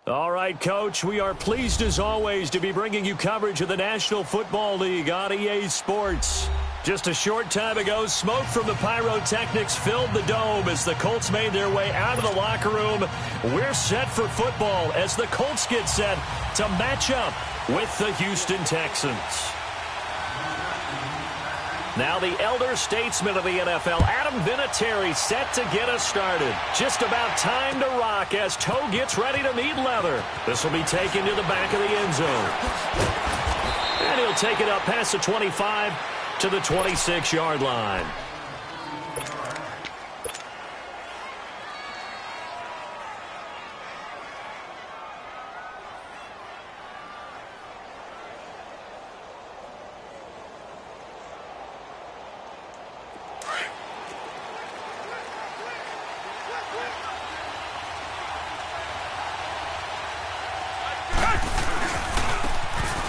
All right, Coach, we are pleased as always to be bringing you coverage of the National Football League on EA Sports. Just a short time ago, smoke from the pyrotechnics filled the dome as the Colts made their way out of the locker room. We're set for football as the Colts get set to match up with the Houston Texans. Now the elder statesman of the NFL, Adam Vinatieri, set to get us started. Just about time to rock as toe gets ready to meet leather. This will be taken to the back of the end zone. And he'll take it up past the 25 to the 26-yard line.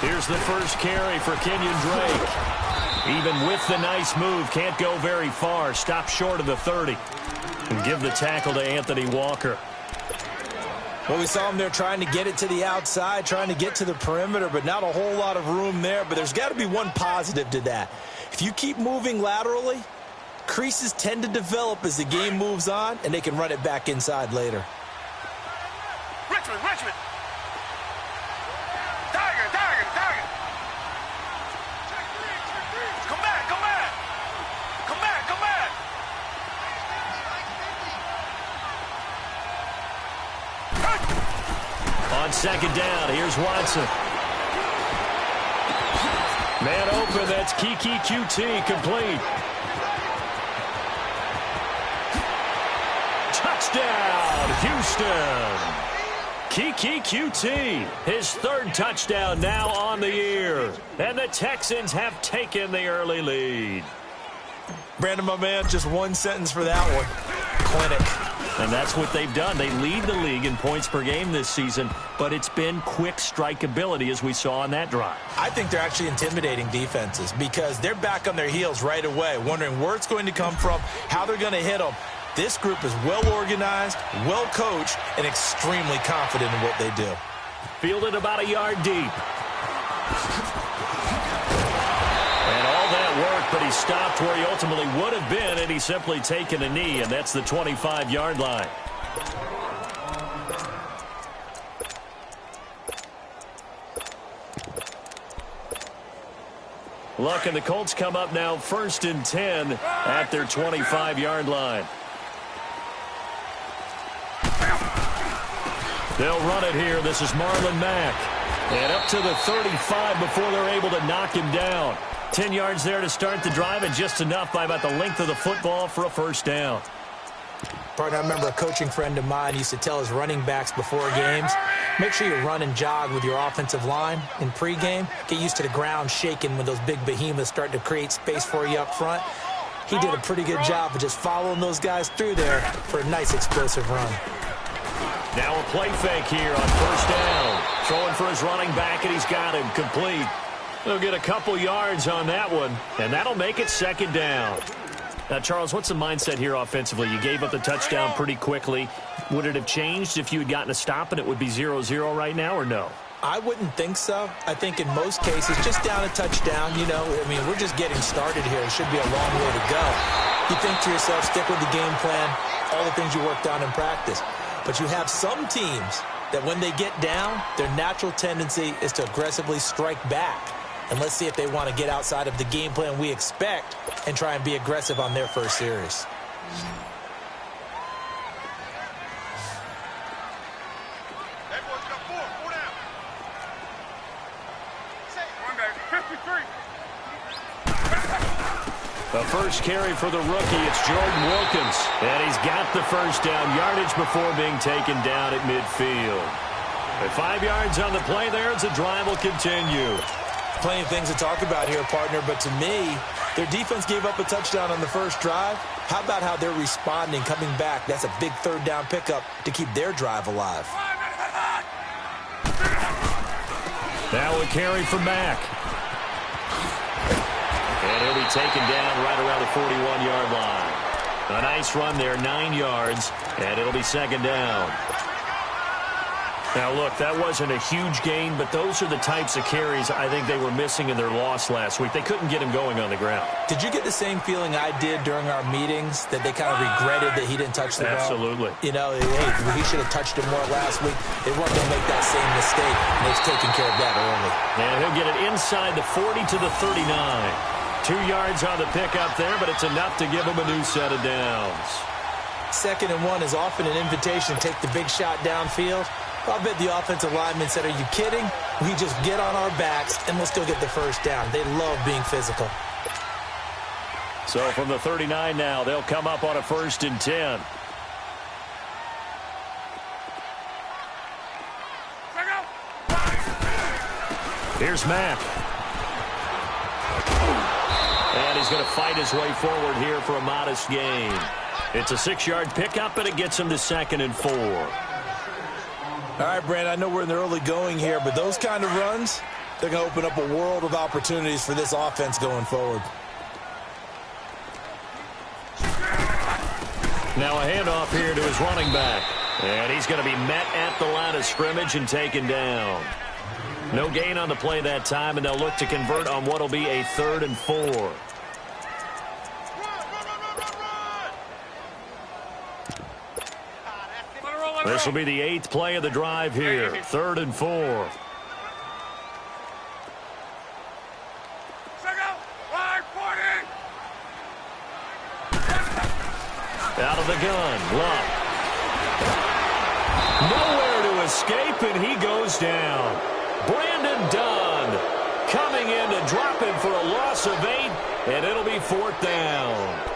Here's the first carry for Kenyon Drake. Even with the nice move, can't go very far. Stop short of the 30. And give the tackle to Anthony Walker. Well, we saw him there trying to get it to the outside, trying to get to the perimeter, but not a whole lot of room there. But there's got to be one positive to that. If you keep moving laterally, creases tend to develop as the game moves on, and they can run it back inside later. Richmond! On second down, here's Watson. Man open, that's Kiki QT, complete. Touchdown, Houston. Kiki QT, his third touchdown now on the year. And the Texans have taken the early lead. Brandon, my man, just one sentence for that one. Clinic. And that's what they've done. They lead the league in points per game this season, but it's been quick strikeability as we saw on that drive. I think they're actually intimidating defenses because they're back on their heels right away, wondering where it's going to come from, how they're going to hit them. This group is well organized, well coached, and extremely confident in what they do. Fielded about a yard deep. And all that work, but he stopped where he ultimately would have been, and he's simply taken a knee, and that's the 25-yard line. Look, and the Colts come up now 1st and 10 at their 25-yard line. They'll run it here. This is Marlon Mack. And up to the 35 before they're able to knock him down. 10 yards there to start the drive, and just enough by about the length of the football for a first down. Partner, I remember a coaching friend of mine used to tell his running backs before games, make sure you run and jog with your offensive line in pregame. Get used to the ground shaking when those big behemoths start to create space for you up front. He did a pretty good job of just following those guys through there for a nice explosive run. Now a play fake here on first down. Throwing for his running back, and he's got him complete. They'll get a couple yards on that one, and that'll make it second down. Now, Charles, what's the mindset here offensively? You gave up the touchdown pretty quickly. Would it have changed if you had gotten a stop and it would be 0-0 right now, or no? I wouldn't think so. I think in most cases, just down a touchdown, you know, I mean, we're just getting started here. It should be a long way to go. You think to yourself, stick with the game plan, all the things you worked on in practice. But you have some teams that when they get down, their natural tendency is to aggressively strike back. And let's see if they want to get outside of the game plan we expect and try and be aggressive on their first series. The first carry for the rookie, it's Jordan Wilkins. And he's got the first down yardage before being taken down at midfield. At 5 yards on the play there, as the drive will continue. Plenty of things to talk about here, partner, but to me, their defense gave up a touchdown on the first drive. How about how they're responding, coming back? That's a big third down pickup to keep their drive alive. Now a carry for Mack. And he'll be taken down right around the 41-yard line. A nice run there, 9 yards, and it'll be second down. Now, look, that wasn't a huge gain, but those are the types of carries I think they were missing in their loss last week. They couldn't get him going on the ground. Did you get the same feeling I did during our meetings, that they kind of regretted that he didn't touch the ball? Absolutely. You know, hey, he should have touched it more last week. They weren't going to make that same mistake, and they've taken care of that early. And he'll get it inside the 40 to the 39. 2 yards on the pickup there, but it's enough to give him a new set of downs. 2nd and 1 is often an invitation to take the big shot downfield. I bet the offensive lineman said, are you kidding? We just get on our backs and let's go get the first down. They love being physical. So from the 39 now, they'll come up on a 1st and 10. Here's Mack. And he's going to fight his way forward here for a modest gain. It's a 6-yard pickup, but it gets him to 2nd and 4. All right, Brandon, I know we're in the early going here, but those kind of runs, they're going to open up a world of opportunities for this offense going forward. Now a handoff here to his running back. And he's going to be met at the line of scrimmage and taken down. No gain on the play that time, and they'll look to convert on what will be a 3rd and 4. This will be the 8th play of the drive here. 3rd and 4. Out of the gun, Luck. Nowhere to escape, and he goes down. Brandon Dunn coming in to drop him for a loss of 8, and it'll be 4th down.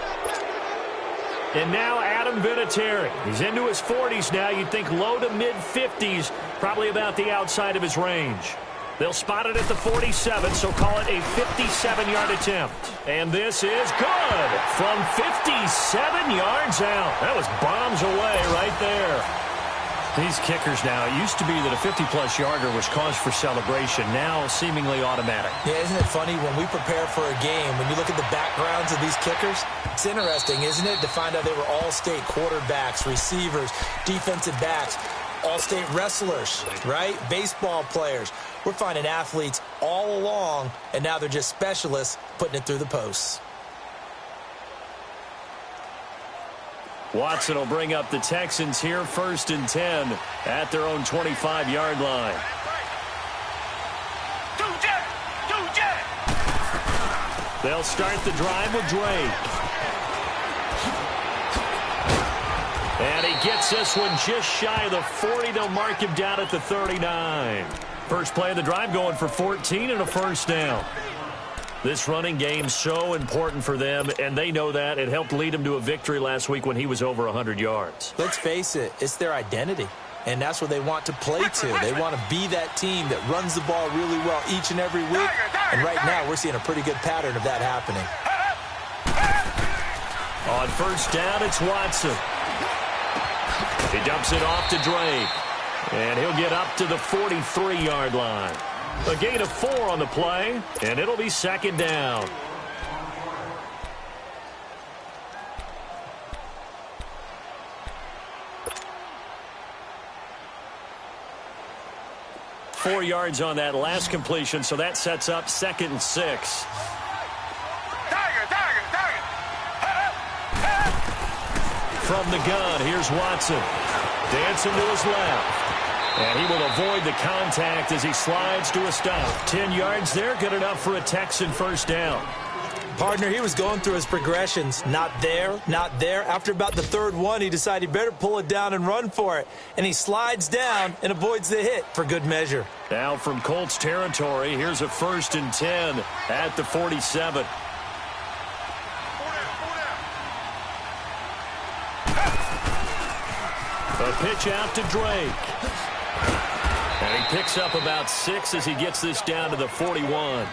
And now Adam Vinatieri. He's into his 40s now. You'd think low to mid-50s, probably about the outside of his range. They'll spot it at the 47, so call it a 57-yard attempt. And this is good from 57 yards out. That was bombs away right there. These kickers now, it used to be that a 50-plus yarder was cause for celebration. Now seemingly automatic. Yeah, isn't it funny when we prepare for a game, when you look at the backgrounds of these kickers, it's interesting, isn't it, to find out they were all-state quarterbacks, receivers, defensive backs, all-state wrestlers, right? Baseball players. We're finding athletes all along, and now they're just specialists putting it through the posts. Watson will bring up the Texans here, 1st and 10 at their own 25-yard line. They'll start the drive with Drake. And he gets this one just shy of the 40. They'll mark him down at the 39. First play of the drive going for 14 and a 1st down. This running game so important for them, and they know that. It helped lead them to a victory last week when he was over 100 yards. Let's face it, it's their identity, and that's what they want to play to. They want to be that team that runs the ball really well each and every week, and right now we're seeing a pretty good pattern of that happening. On 1st down, it's Watson. He dumps it off to Drake, and he'll get up to the 43-yard line. A gain of 4 on the play, and it'll be 2nd down. Four yards on that last completion, so that sets up 2nd and 6. From the gun, here's Watson. Dancing to his left. And he will avoid the contact as he slides to a stop. 10 yards there, good enough for a Texan 1st down. Partner, he was going through his progressions. Not there, not there. After about the 3rd one, he decided he better pull it down and run for it. And he slides down and avoids the hit for good measure. Now from Colts territory, here's a 1st and 10 at the 47. A pitch out to Drake. And he picks up about 6 as he gets this down to the 41.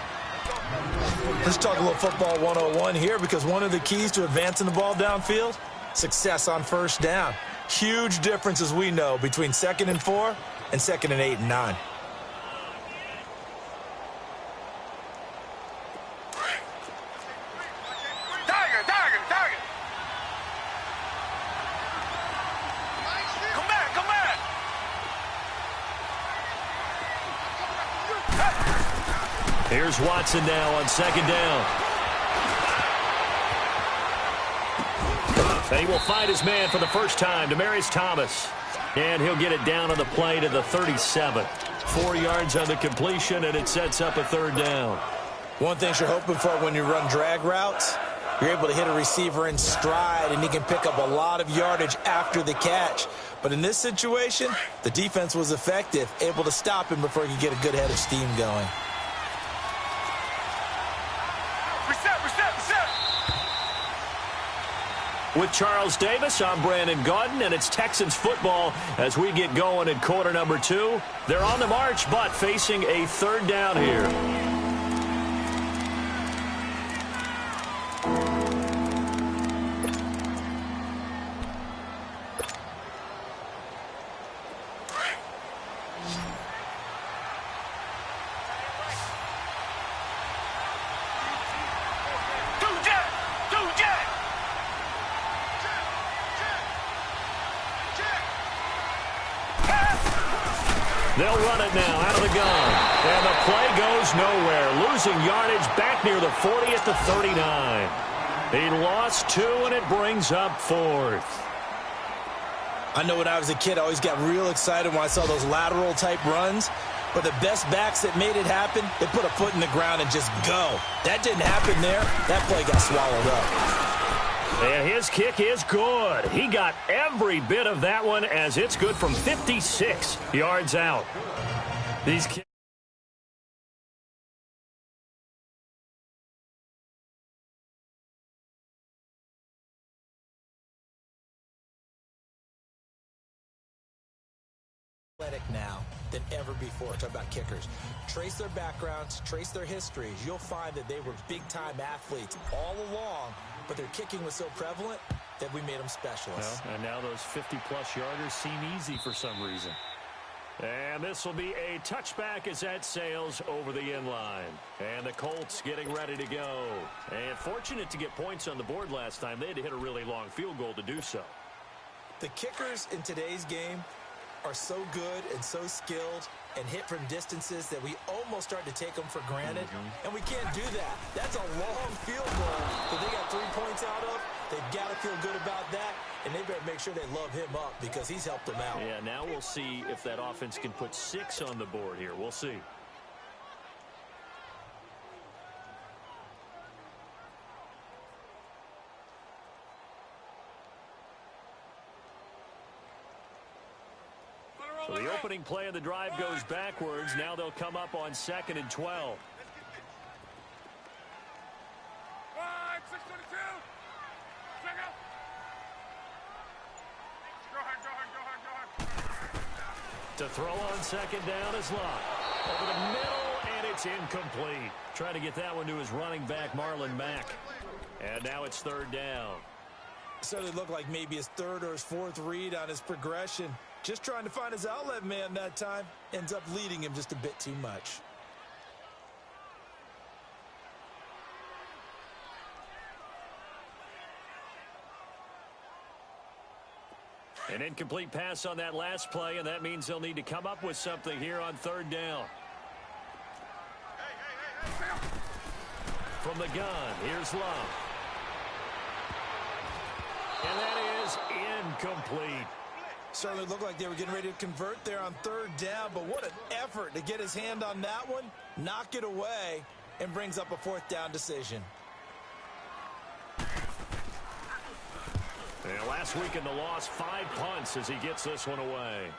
Let's talk a little football 101 here, because one of the keys to advancing the ball downfield, success on 1st down. Huge difference, as we know, between 2nd and 4 and 2nd and 8 and 9. Here's Watson now on second down. And he will find his man for the first time, Demaryius Thomas. And he'll get it down on the play to the 37. 4 yards on the completion, and it sets up a third down. One thing you're hoping for when you run drag routes, you're able to hit a receiver in stride, and he can pick up a lot of yardage after the catch. But in this situation, the defense was effective, able to stop him before he could get a good head of steam going. Reset. With Charles Davis, I'm Brandon Gaudin, and it's Texans football as we get going in quarter number 2. They're on the march, but facing a third down here. They'll run it now out of the gun. And the play goes nowhere. Losing yardage back near the 40 at the 39. He lost 2, and it brings up 4th. I know when I was a kid, I always got real excited when I saw those lateral-type runs. But the best backs that made it happen, they put a foot in the ground and just go. That didn't happen there. That play got swallowed up. And his kick is good. He got every bit of that one as it's good from 56 yards out. These kicks. Now than ever before. Talk about kickers. Trace their backgrounds, trace their histories. You'll find that they were big-time athletes all along, but their kicking was so prevalent that we made them specialists. Well, and now those 50-plus yarders seem easy for some reason. And this will be a touchback as that sails over the end line. And the Colts getting ready to go. And fortunate to get points on the board last time. They had to hit a really long field goal to do so. The kickers in today's game are so good and so skilled and hit from distances that we almost start to take them for granted. And we can't do that. That's a long field goal that they got 3 points out of. They've got to feel good about that, and they better make sure they love him up because he's helped them out. Yeah, now we'll see if that offense can put 6 on the board here. We'll see. So the opening play of the drive goes backwards. Now they'll come up on 2nd and 12. 622. Check out. Go ahead. To throw on 2nd down is Locke. Over the middle, and it's incomplete. Trying to get that one to his running back, Marlon Mack. And now it's 3rd down. Certainly looked like maybe his 3rd or his 4th read on his progression. Just trying to find his outlet man that time. Ends up leading him just a bit too much. An incomplete pass on that last play, and that means they'll need to come up with something here on 3rd down. From the gun, here's Love. And that is incomplete. Certainly looked like they were getting ready to convert there on 3rd down, but what an effort to get his hand on that one, knock it away, and brings up a 4th down decision. And last week in the loss, 5 punts as he gets this one away.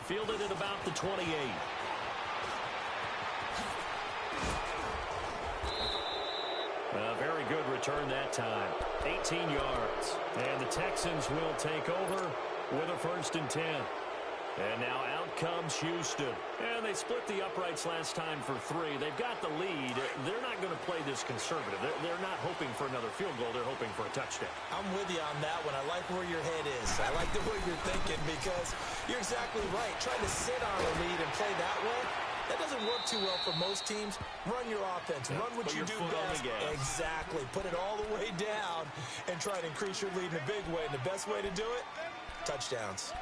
Fielded at about the 28. A very good return that time. 18 yards. And the Texans will take over with a 1st and 10. And now out comes Houston. And they split the uprights last time for 3. They've got the lead. They're not going to play this conservative. They're not hoping for another field goal. They're hoping for a touchdown. I'm with you on that one. I like where your head is. I like the way you're thinking because you're exactly right. Trying to sit on a lead and play that way, that doesn't work too well for most teams. Run your offense. Run what you do best. Exactly. Put it all the way down and try to increase your lead in a big way. And the best way to do it, touchdowns.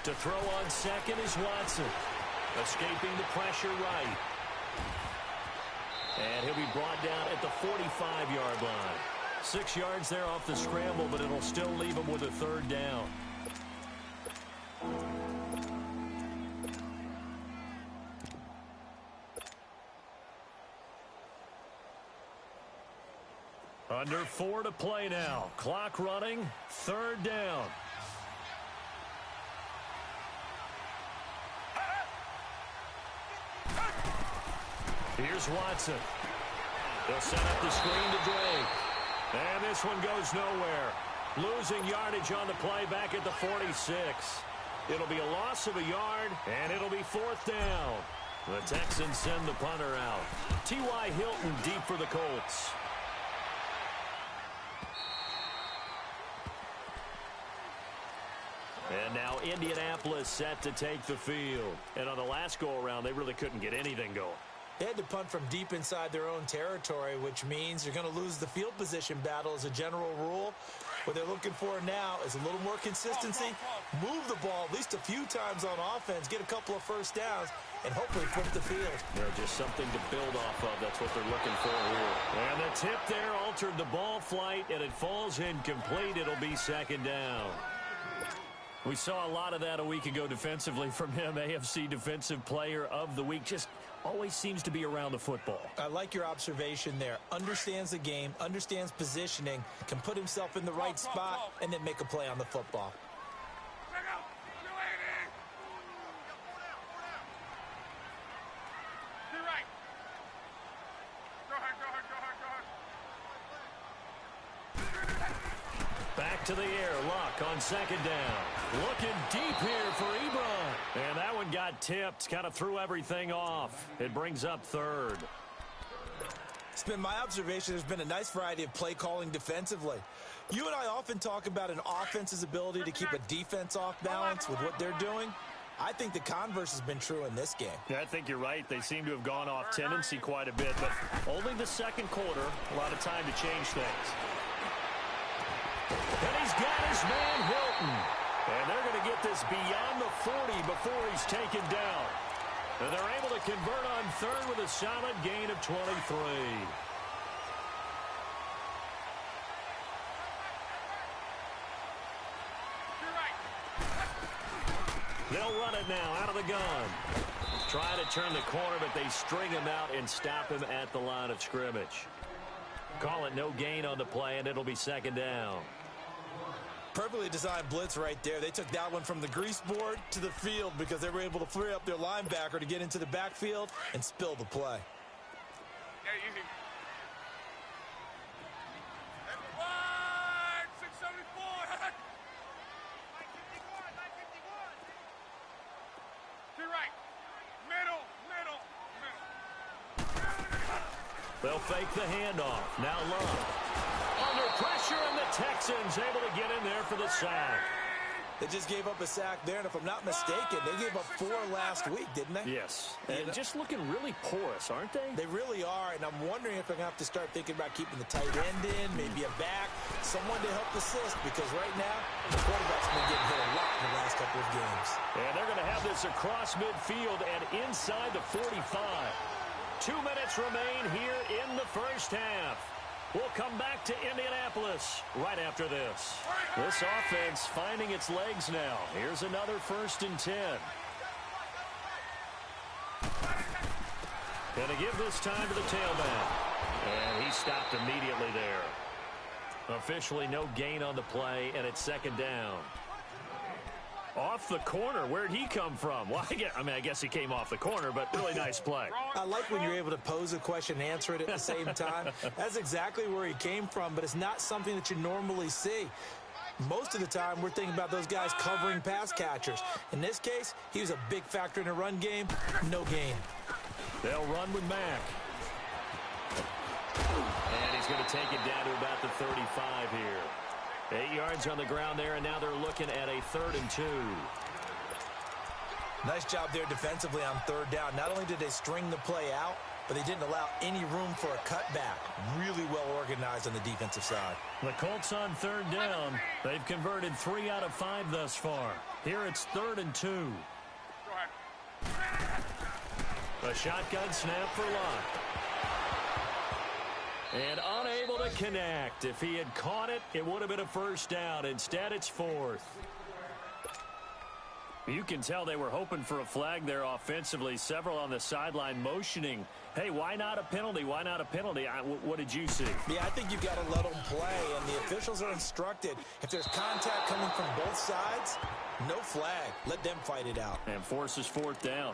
To throw on second is Watson. Escaping the pressure right. And he'll be brought down at the 45-yard line. 6 yards there off the scramble, but it'll still leave him with a third down. Under 4 to play now. Clock running. Third down. Here's Watson. They'll set up the screen to Drake. And this one goes nowhere. Losing yardage on the play back at the 46. It'll be a loss of a yard, and it'll be fourth down. The Texans send the punter out. T.Y. Hilton deep for the Colts. And now Indianapolis set to take the field. And on the last go-around, they really couldn't get anything going. They had to punt from deep inside their own territory, which means you're going to lose the field position battle as a general rule. What they're looking for now is a little more consistency, move the ball at least a few times on offense, get a couple of first downs, and hopefully flip the field. Yeah, just something to build off of. That's what they're looking for here. And the tip there altered the ball flight, and it falls incomplete. It'll be second down. We saw a lot of that a week ago defensively from him. AFC Defensive Player of the Week. Just always seems to be around the football. I like your observation there. Understands the game, understands positioning, can put himself in the right spot, and then make a play on the football. You're right. Go ahead. Back to the air. Luck on second down. Looking deep here for Ebron. And that one got tipped. Kind of threw everything off. It brings up third. It's been my observation there's been a nice variety of play calling defensively. You and I often talk about an offense's ability to keep a defense off balance with what they're doing. I think the converse has been true in this game. Yeah, I think you're right. They seem to have gone off tendency quite a bit, but only the second quarter. A lot of time to change things. And he's got his man Hilton. And they're going to get this beyond the 40 before he's taken down. And they're able to convert on third with a solid gain of 23. They'll run it now out of the gun. Trying to turn the corner, but they string him out and stop him at the line of scrimmage. Call it no gain on the play, and it'll be second down. Perfectly designed blitz right there. They took that one from the grease board to the field because they were able to free up their linebacker to get into the backfield and spill the play. Yeah, easy. 674. To your right. Middle. They'll fake the handoff. Now Love. Under pressure, and the Texans able to get in there for the sack. They just gave up a sack there, and if I'm not mistaken, they gave up 4 last week, didn't they? Yes. And just looking really porous, aren't they? They really are, and I'm wondering if they're going to have to start thinking about keeping the tight end in, maybe a back, someone to help assist, because right now, the quarterback's been getting hit a lot in the last couple of games. And they're going to have this across midfield and inside the 45. 2 minutes remain here in the first half. We'll come back to Indianapolis right after this. This offense finding its legs now. Here's another 1st and 10. Going to give this time to the tailback. And he stopped immediately there. Officially no gain on the play, and it's second down. Off the corner. Where'd he come from? Well, I guess he came off the corner, but really nice play. I like when you're able to pose a question and answer it at the same time. That's exactly where he came from, but it's not something that you normally see. Most of the time, we're thinking about those guys covering pass catchers. In this case, he was a big factor in the run game. No gain. They'll run with Mack. And he's going to take it down to about the 35 here. 8 yards on the ground there, and now they're looking at a 3rd and 2. Nice job there defensively on 3rd down. Not only did they string the play out, but they didn't allow any room for a cutback. Really well organized on the defensive side. The Colts on third down. They've converted 3 out of 5 thus far. Here it's 3rd and 2. Go ahead. A shotgun snap for Locke. And unable to connect. If he had caught it, it would have been a first down. Instead, it's 4th. You can tell they were hoping for a flag there offensively. Several on the sideline motioning, hey, why not a penalty? Why not a penalty? What did you see? Yeah, I think you've got to let them play, and the officials are instructed. If there's contact coming from both sides, no flag. Let them fight it out. And forces 4th down.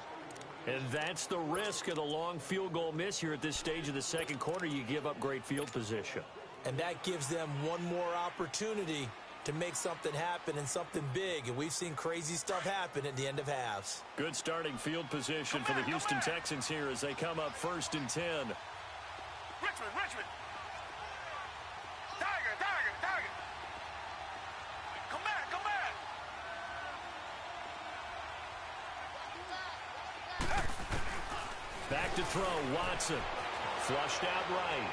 And that's the risk of the long field goal miss here at this stage of the second quarter. You give up great field position. And that gives them one more opportunity to make something happen and something big. And we've seen crazy stuff happen at the end of halves. Good starting field position for the Houston Texans here as they come up 1st and 10. Richmond. Tiger. Come back. Back to throw, Watson. Flushed out right.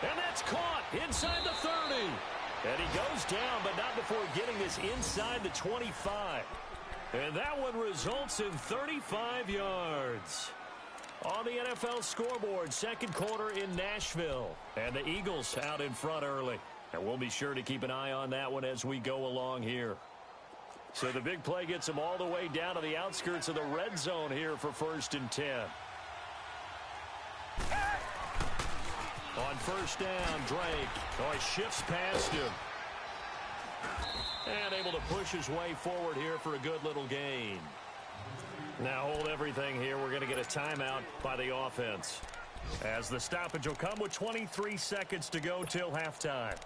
And that's caught inside the 30. And he goes down, but not before getting this inside the 25. And that one results in 35 yards. On the NFL scoreboard, second quarter in Nashville. And the Eagles out in front early. And we'll be sure to keep an eye on that one as we go along here. So the big play gets them all the way down to the outskirts of the red zone here for 1st and 10. On 1st down, Drake. Oh, he shifts past him. And able to push his way forward here for a good little gain. Now hold everything here. We're going to get a timeout by the offense. As the stoppage will come with 23 seconds to go till halftime.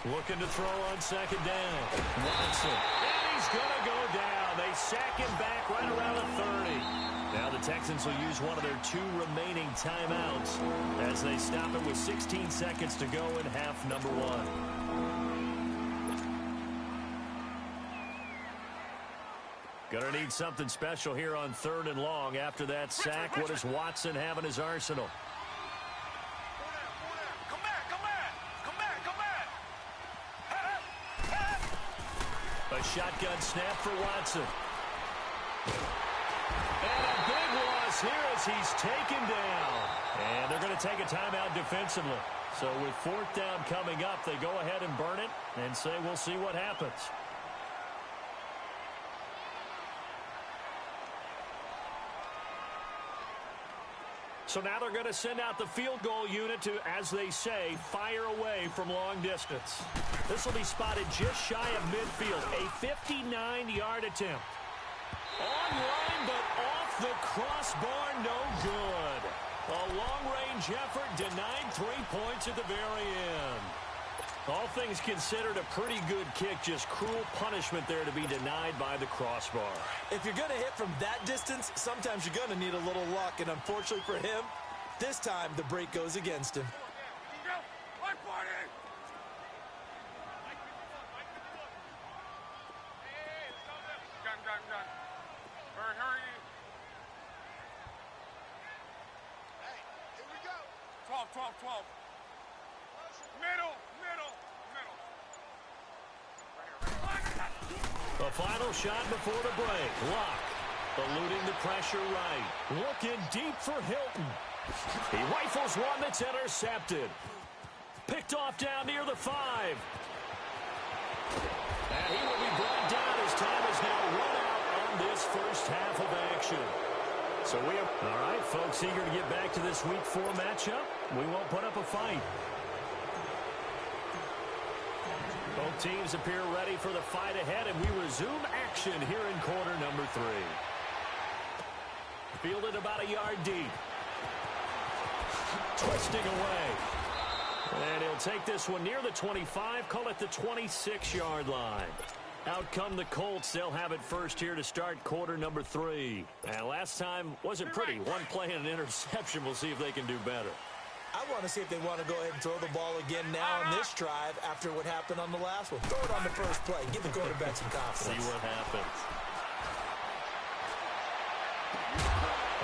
Looking to throw on 2nd down. Watson. And he's going to go down. They sack him back right around the 30. Now the Texans will use one of their 2 remaining timeouts as they stop it with 16 seconds to go in half number 1. Going to need something special here on 3rd and long. After that sack, what does Watson have in his arsenal? A shotgun snap for Watson. And a big loss here as he's taken down. And they're going to take a timeout defensively. So with 4th down coming up, they go ahead and burn it and say we'll see what happens. So now they're going to send out the field goal unit to, as they say, fire away from long distance. This will be spotted just shy of midfield. A 59-yard attempt. Online, but off the crossbar, no good. A long-range effort denied 3 points at the very end. All things considered, a pretty good kick. Just cruel punishment there to be denied by the crossbar. If you're going to hit from that distance, sometimes you're going to need a little luck. And unfortunately for him, this time the break goes against him. Hurry. 12. Middle. The final shot before the break. Locke eluding the pressure right. Looking deep for Hilton. He rifles one that's intercepted. Picked off down near the 5. And he will be brought down as time is now run out on this first half of action. So we are, all right, folks, eager to get back to this Week 4 matchup. We won't put up a fight. Both teams appear ready for the fight ahead, and we resume action here in quarter number 3. Fielded about a yard deep. Twisting away. And he'll take this one near the 25, call it the 26-yard line. Out come the Colts. They'll have it first here to start quarter number 3. And last time wasn't pretty. One play and an interception. We'll see if they can do better. I want to see if they want to go ahead and throw the ball again now on this drive after what happened on the last one. Throw it on the first play. Give the quarterback some confidence. See what happens.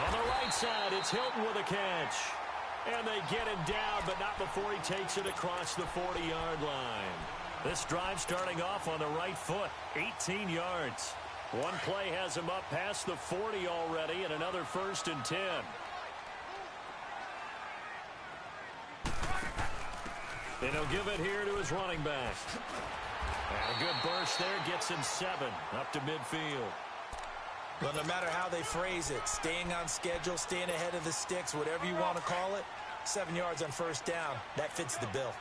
On the right side, it's Hilton with a catch. And they get him down, but not before he takes it across the 40-yard line. This drive starting off on the right foot, 18 yards. One play has him up past the 40 already, and another 1st and 10. And he'll give it here to his running back. And a good burst there gets him 7 up to midfield. Well, no matter how they phrase it, staying on schedule, staying ahead of the sticks, whatever you want to call it, 7 yards on first down, that fits the bill.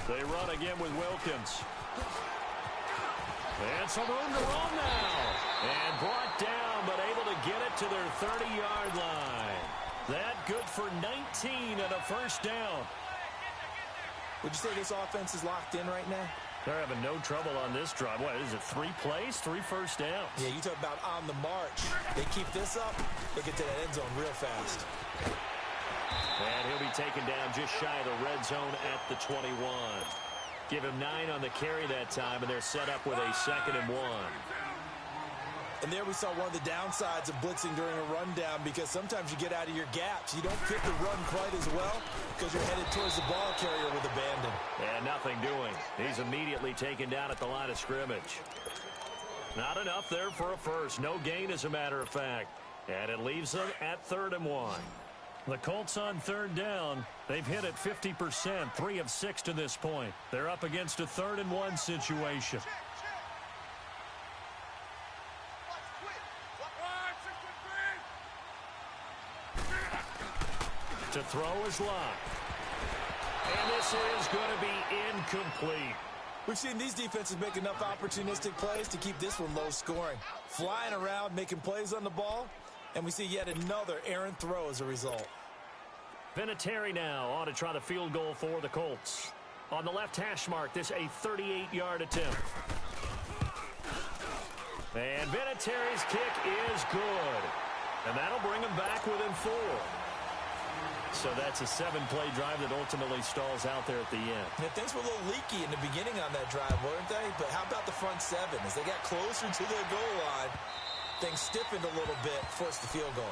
They run again with Wilkins. And some room to run now. And brought down, but able to get it to their 30-yard line. That good for 19 and a first down. Would you say this offense is locked in right now? They're having no trouble on this drive. What is it, 3 plays, 3 first downs? Yeah, you talk about on the march. They keep this up, they get to that end zone real fast. And he'll be taken down just shy of the red zone at the 21. Give him 9 on the carry that time, and they're set up with a 2nd and 1. And there we saw one of the downsides of blitzing during a rundown, because sometimes you get out of your gaps. You don't fit the run quite as well because you're headed towards the ball carrier with abandon. And nothing doing. He's immediately taken down at the line of scrimmage. Not enough there for a first. No gain, as a matter of fact. And it leaves them at 3rd and 1. The Colts on 3rd down. They've hit it 50%, 3 of 6 to this point. They're up against a 3rd and 1 situation. To throw is locked. And this is going to be incomplete. We've seen these defenses make enough opportunistic plays to keep this one low scoring. Flying around, making plays on the ball, and we see yet another errant throw as a result. Vinatieri now on to try the field goal for the Colts. On the left hash mark, this a 38-yard attempt. And Vinatieri's kick is good. And that'll bring him back within 4. So that's a 7-play drive that ultimately stalls out there at the end. Yeah, things were a little leaky in the beginning on that drive, weren't they? But how about the front 7? As they got closer to their goal line, things stiffened a little bit, forced the field goal.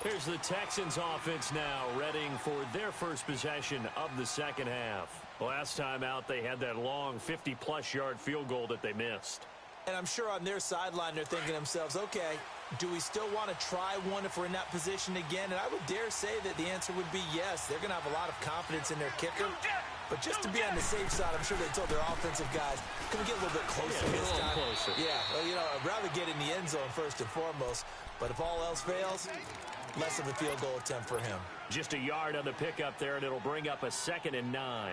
Here's the Texans offense now, readying for their first possession of the second half. Last time out, they had that long 50-plus yard field goal that they missed. And I'm sure on their sideline, they're thinking to themselves, okay, do we still want to try one if we're in that position again? And I would dare say that the answer would be yes. They're going to have a lot of confidence in their kicker. But just to be on the safe side, I'm sure they told their offensive guys, can we get a little bit closer this time? Closer. Yeah, well, you know, I'd rather get in the end zone first and foremost. But if all else fails, less of a field goal attempt for him. Just a yard on the pickup there, and it'll bring up a 2nd and 9.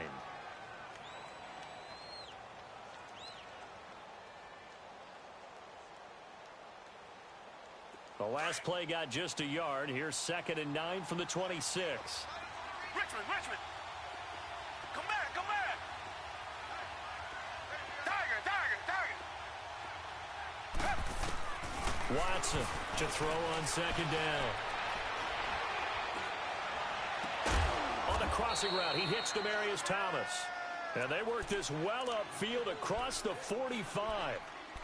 The last play got just a yard. Here's 2nd and 9 from the 26. Richmond! Come back! Tiger! Watson to throw on 2nd down. On the crossing route, he hits Demaryius Thomas. And they work this well upfield across the 45.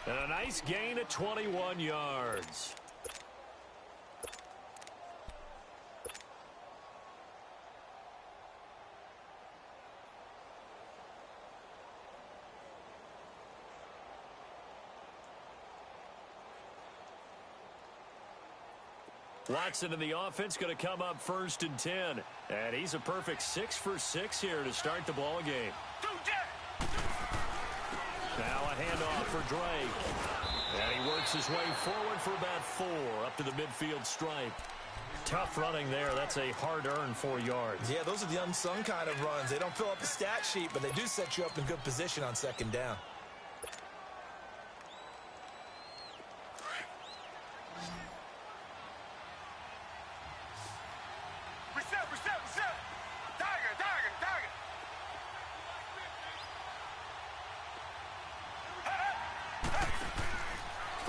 And a nice gain of 21 yards. Watson in the offense going to come up 1st and 10. And he's a perfect 6 for 6 here to start the ball game. Now a handoff for Drake. And he works his way forward for about 4 up to the midfield stripe. Tough running there. That's a hard-earned 4 yards. Yeah, those are the unsung kind of runs. They don't fill up the stat sheet, but they do set you up in good position on 2nd down.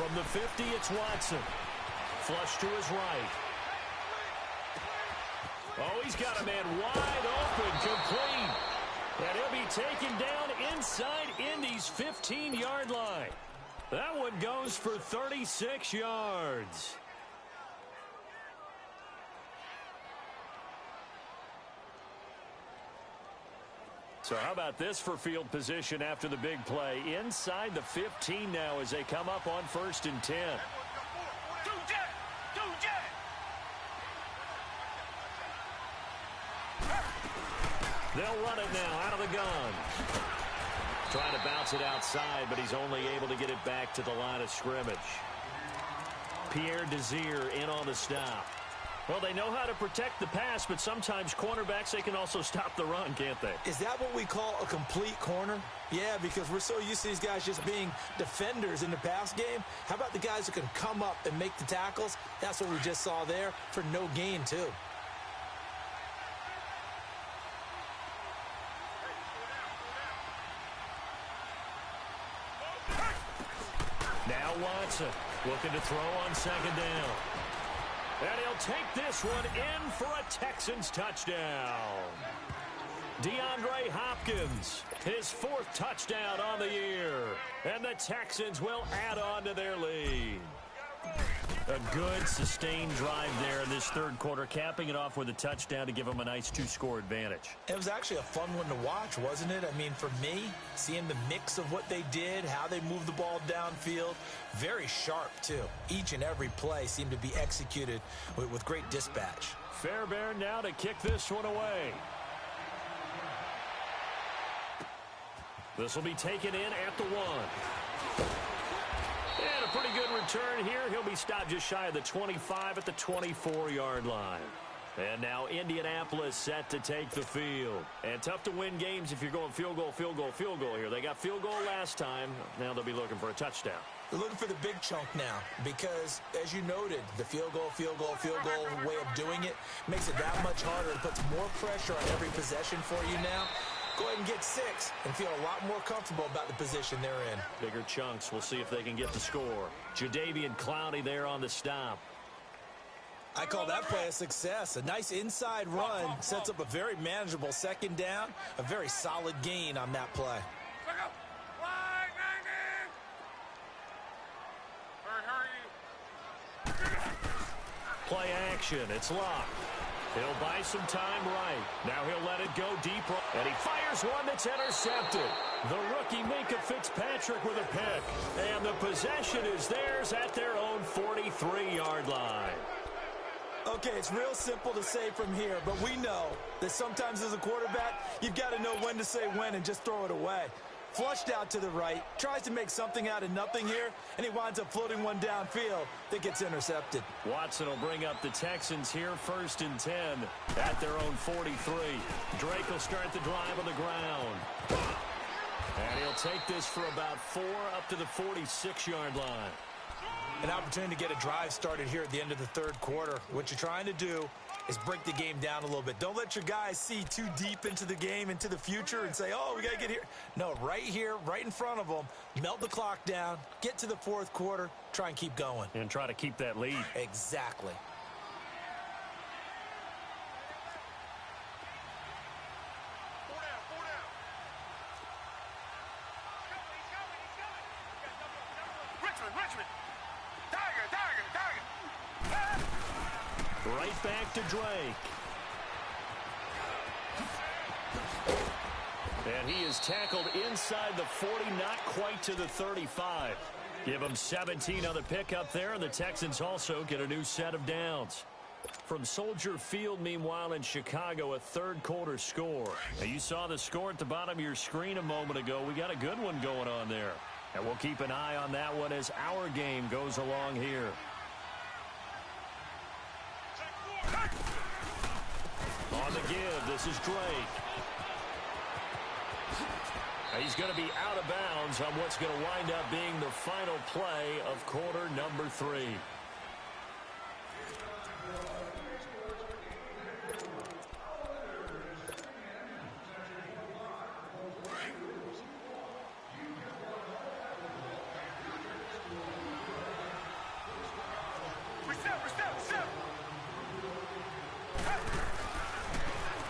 From the 50, it's Watson. Flush to his right. Oh, he's got a man wide open, complete. And he'll be taken down inside Indy's 15-yard line. That one goes for 36 yards. So how about this for field position after the big play? Inside the 15 now as they come up on 1st and 10. They'll run it now out of the gun. Trying to bounce it outside, but he's only able to get it back to the line of scrimmage. Pierre Desir in on the stop. Well, they know how to protect the pass, but sometimes cornerbacks, they can also stop the run, can't they? Is that what we call a complete corner? Yeah, because we're so used to these guys just being defenders in the pass game. How about the guys who can come up and make the tackles? That's what we just saw there for no gain, too. Now Watson looking to throw on 2nd down. And he'll take this one in for a Texans touchdown. DeAndre Hopkins, his 4th touchdown on the year. And the Texans will add on to their lead. A good, sustained drive there in this 3rd quarter, capping it off with a touchdown to give them a nice 2-score advantage. It was actually a fun one to watch, wasn't it? I mean, for me, seeing the mix of what they did, how they moved the ball downfield, very sharp, too. Each and every play seemed to be executed with great dispatch. Fairbairn now to kick this one away. This will be taken in at the 1. And a pretty good return here. He'll be stopped just shy of the 25 at the 24-yard line. And now Indianapolis set to take the field. And tough to win games if you're going field goal, field goal, field goal here. They got field goal last time. Now they'll be looking for a touchdown. They're looking for the big chunk now because, as you noted, the field goal way of doing it makes it that much harder. It puts more pressure on every possession for you now. Go ahead and get 6 and feel a lot more comfortable about the position they're in. Bigger chunks. We'll see if they can get the score. Jadeveon Clowney there on the stop. I call that play a success. A nice inside run sets up a very manageable 2nd down. A very solid gain on that play. Play action. It's locked. He'll buy some time right. Now he'll let it go deep. And he fires one that's intercepted. The rookie Minkah Fitzpatrick with a pick. And the possession is theirs at their own 43-yard line. Okay, it's real simple to say from here, but we know that sometimes as a quarterback, you've got to know when to say when and just throw it away. Flushed out to the right, tries to make something out of nothing here, and he winds up floating one downfield that gets intercepted. Watson will bring up the Texans here, 1st and 10 at their own 43. Drake will start the drive on the ground. And he'll take this for about 4 up to the 46-yard line. An opportunity to get a drive started here at the end of the 3rd quarter. What you're trying to do is break the game down a little bit. Don't let your guys see too deep into the game, into the future, and say, oh, we got to get here. No, right here, right in front of them, melt the clock down, get to the 4th quarter, try and keep going. And try to keep that lead. Exactly. Richmond. Tiger. Right back to Drake. And he is tackled inside the 40, not quite to the 35. Give him 17 on the pickup there, and the Texans also get a new set of downs. From Soldier Field, meanwhile, in Chicago, a 3rd quarter score. Now, you saw the score at the bottom of your screen a moment ago. We got a good one going on there. And we'll keep an eye on that one as our game goes along here. On the give, this is Drake. He's going to be out of bounds on what's going to wind up being the final play of quarter number 3.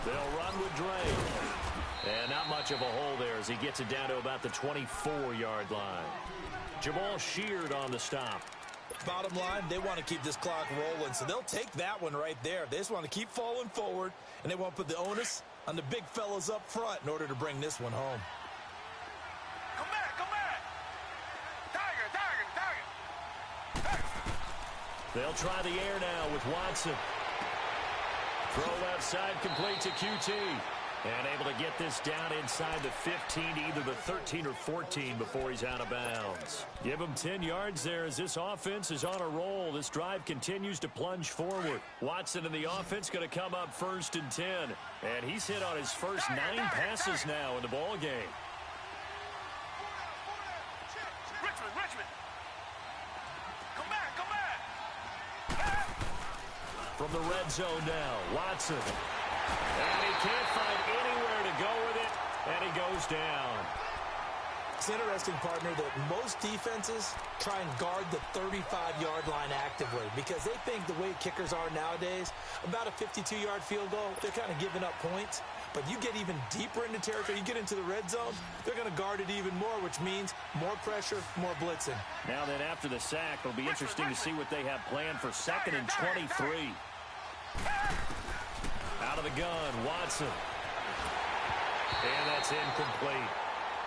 They'll run with Drake. And not much of a hole there as he gets it down to about the 24-yard line. Jamal Sheard on the stop. Bottom line, they want to keep this clock rolling, so they'll take that one right there. They just want to keep falling forward, and they want to put the onus on the big fellas up front in order to bring this one home. Come back, come back. Tiger, Tiger, Tiger. They'll try the air now with Watson. Throw left side complete to QT. And able to get this down inside the 15 to either the 13 or 14 before he's out of bounds. Give him 10 yards there as this offense is on a roll. This drive continues to plunge forward. Watson and the offense going to come up 1st and 10. And he's hit on his first 9 passes now in the ball game. Richmond, Richmond. Come back, come back. From the red zone now, Watson. And he can't find anywhere to go with it, and he goes down. It's interesting, partner, that most defenses try and guard the 35-yard line actively because they think the way kickers are nowadays, about a 52-yard field goal, they're kind of giving up points. But you get even deeper into territory, you get into the red zone, they're going to guard it even more, which means more pressure, more blitzing. Now then, after the sack, it'll be interesting to see what they have planned for 2nd and 23. Out of the gun, Watson. And that's incomplete.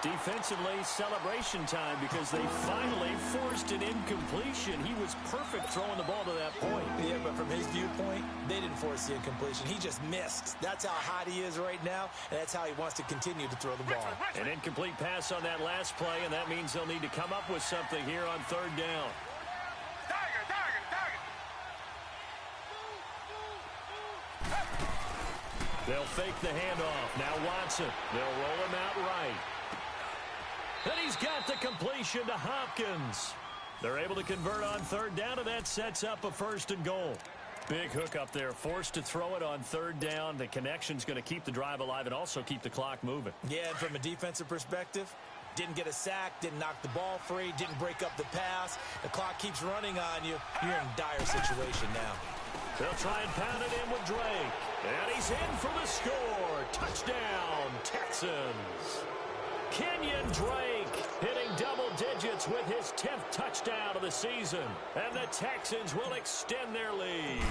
Defensively, celebration time because they finally forced an incompletion. He was perfect throwing the ball to that point. Yeah, but from his viewpoint, they didn't force the incompletion. He just missed. That's how hot he is right now, and that's how he wants to continue to throw the ball. An incomplete pass on that last play, and that means they'll need to come up with something here on 3rd down. Tiger, Tiger, Tiger. They'll fake the handoff. Now Watson. They'll roll him out right. And he's got the completion to Hopkins. They're able to convert on 3rd down, and that sets up a 1st and goal. Big hook up there. Forced to throw it on 3rd down. The connection's going to keep the drive alive and also keep the clock moving. Yeah, and from a defensive perspective, didn't get a sack, didn't knock the ball free, didn't break up the pass. The clock keeps running on you. You're in a dire situation now. They'll try and pound it in with Drake. And he's in for the score. Touchdown, Texans. Kenyon Drake hitting double digits with his 10th touchdown of the season. And the Texans will extend their lead.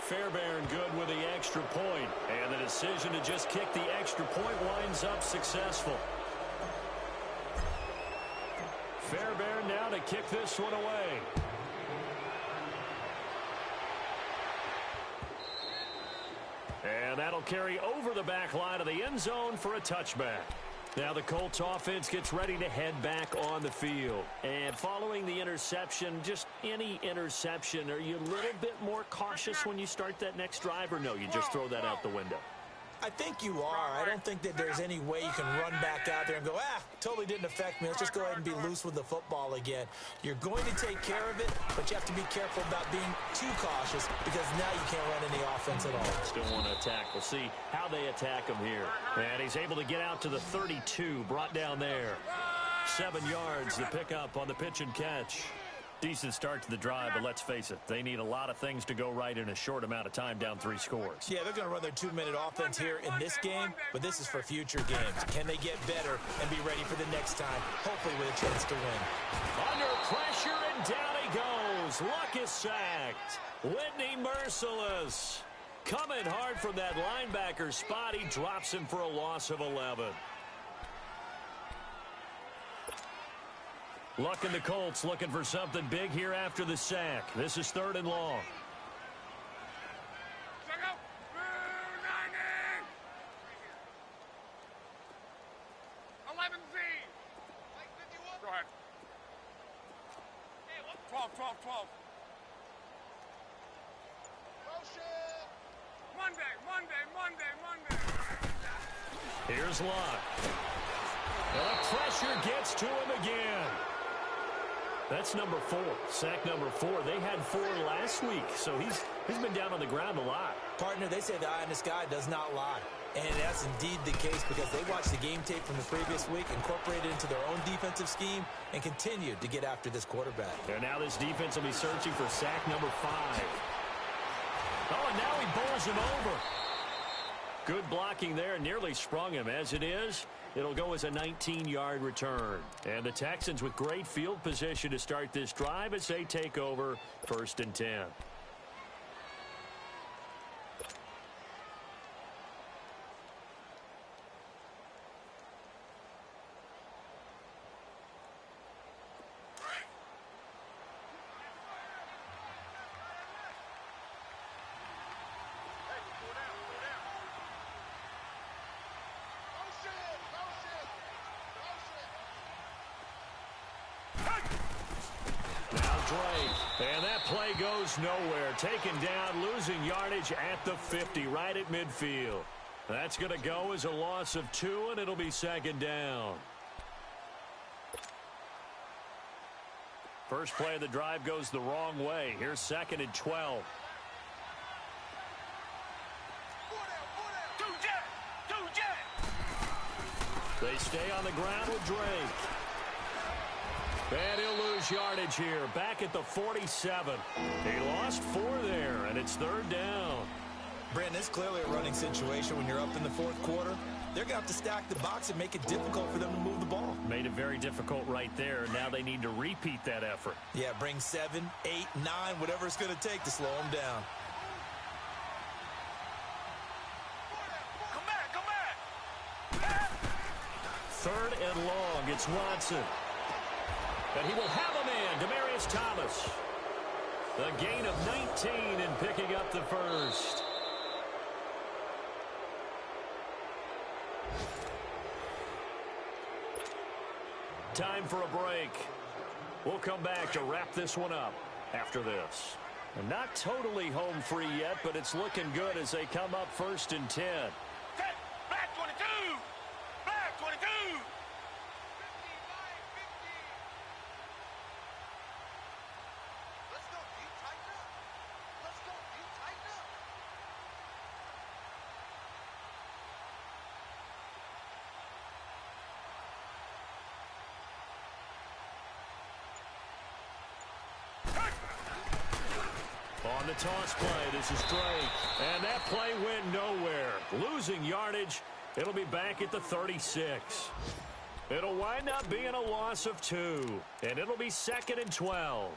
Fairbairn good with the extra point. And the decision to just kick the extra point winds up successful. Fairbairn now to kick this one away. And that'll carry over the back line of the end zone for a touchback. Now the Colts offense gets ready to head back on the field. And following the interception, just any interception, are you a little bit more cautious when you start that next drive, or no, you just throw that out the window? I think you are. I don't think that there's any way you can run back out there and go, totally didn't affect me. Let's just go ahead and be loose with the football again. You're going to take care of it, but you have to be careful about being too cautious because now you can't run any offense at all. Still want to attack. We'll see how they attack him here. And he's able to get out to the 32, brought down there. 7 yards, the pickup on the pitch and catch. Decent start to the drive, but let's face it, they need a lot of things to go right in a short amount of time, down 3 scores. Yeah, they're going to run their 2-minute offense here in this game, but this is for future games. Can they get better and be ready for the next time, hopefully with a chance to win? Under pressure, and down he goes. Luck is sacked. Whitney merciless. Coming hard from that linebacker spot. He drops him for a loss of 11. Luck and the Colts looking for something big here after the sack. This is 3rd and long. Check out. 90. 11Z. Go ahead. 12. Monday. Here's Luck. And the pressure gets to him again. That's number 4. Sack number 4. They had 4 last week, so he's been down on the ground a lot. Partner, they say the eye in the sky does not lie. And that's indeed the case because they watched the game tape from the previous week, incorporated it into their own defensive scheme, and continued to get after this quarterback. And now this defense will be searching for sack number 5. Oh, and now he bowls him over. Good blocking there, nearly sprung him. As it is, it'll go as a 19-yard return. And the Texans with great field position to start this drive as they take over 1st and 10. And that play goes nowhere. Taken down, losing yardage at the 50, right at midfield. That's going to go as a loss of 2, and it'll be 2nd down. First play of the drive goes the wrong way. Here's 2nd and 12. They stay on the ground with Drake. And he'll lose yardage here. Back at the 47. He lost 4 there, and it's 3rd down. Brandon, it's clearly a running situation when you're up in the 4th quarter. They're going to have to stack the box and make it difficult for them to move the ball. Made it very difficult right there. Now they need to repeat that effort. Yeah, bring 7, 8, 9, whatever it's going to take to slow them down. Come back. 3rd and long. It's Watson. And he will have a man, Demaryius Thomas. The gain of 19 and picking up the first. Time for a break. We'll come back to wrap this one up after this. And not totally home free yet, but it's looking good as they come up 1st and 10. Black 22. Black 22. On the toss play, this is Drake. And that play went nowhere. Losing yardage. It'll be back at the 36. It'll wind up being a loss of 2. And it'll be 2nd and 12.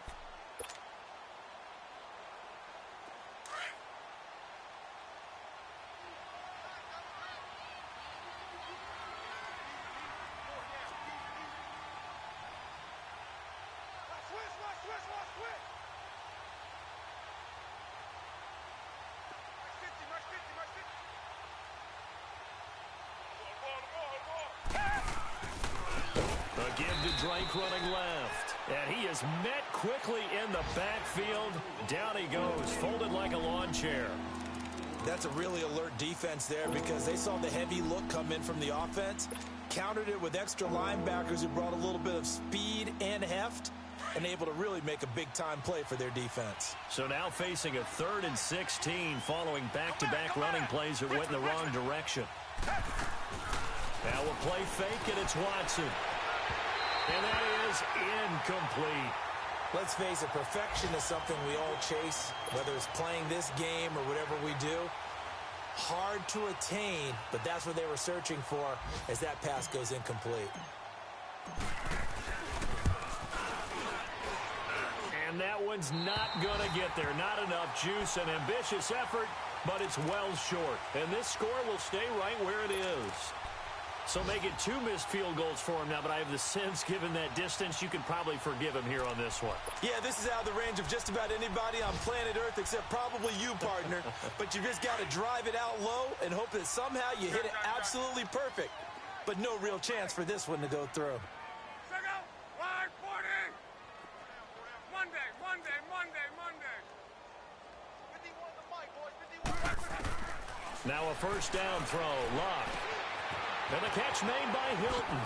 Drake running left. And he is met quickly in the backfield. Down he goes, folded like a lawn chair. That's a really alert defense there because they saw the heavy look come in from the offense, countered it with extra linebackers who brought a little bit of speed and heft, and able to really make a big-time play for their defense. So now facing a 3rd and 16 following back-to-back running plays that went in the wrong direction. Now we'll play fake, and it's Watson. And that is incomplete. Let's face it, perfection is something we all chase, whether it's playing this game or whatever we do. Hard to attain, but that's what they were searching for as that pass goes incomplete. And that one's not going to get there. Not enough juice, an ambitious effort, but it's well short. And this score will stay right where it is. So make it 2 missed field goals for him now, but I have the sense, given that distance, you could probably forgive him here on this one. Yeah, this is out of the range of just about anybody on planet Earth except probably you, partner. But you just got to drive it out low and hope that somehow you hit it absolutely perfect. But no real chance for this one to go through. Line 40. Monday. 51 the mic, boys. 51. Now a 1st down throw. Lock. And the catch made by Hilton.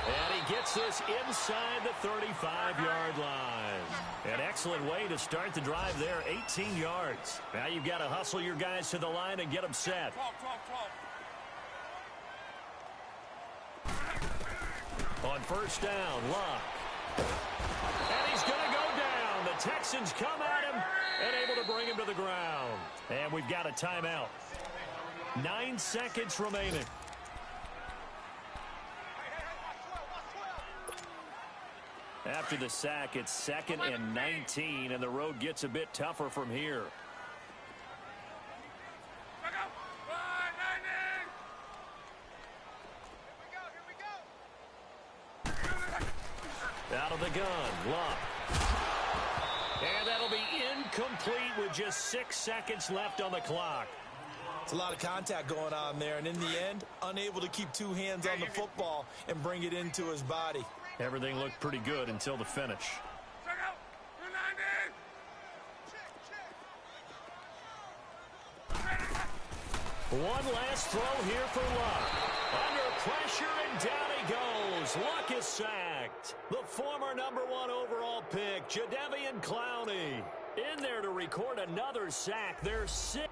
And he gets this inside the 35-yard line. An excellent way to start the drive there, 18 yards. Now you've got to hustle your guys to the line and get them set. 12. On first down, Luck. And he's going to go down. The Texans come at him and able to bring him to the ground. And we've got a timeout. 9 seconds remaining. After the sack, it's 2nd and 19, and the road gets a bit tougher from here. Out of the gun, Luck. And that'll be incomplete with just 6 seconds left on the clock. It's a lot of contact going on there, and in the end, unable to keep 2 hands on the football and bring it into his body. Everything looked pretty good until the finish. One last throw here for Luck. Under pressure, and down he goes. Luck is sacked. The former #1 overall pick, Jadeveon Clowney, in there to record another sack. There's 6.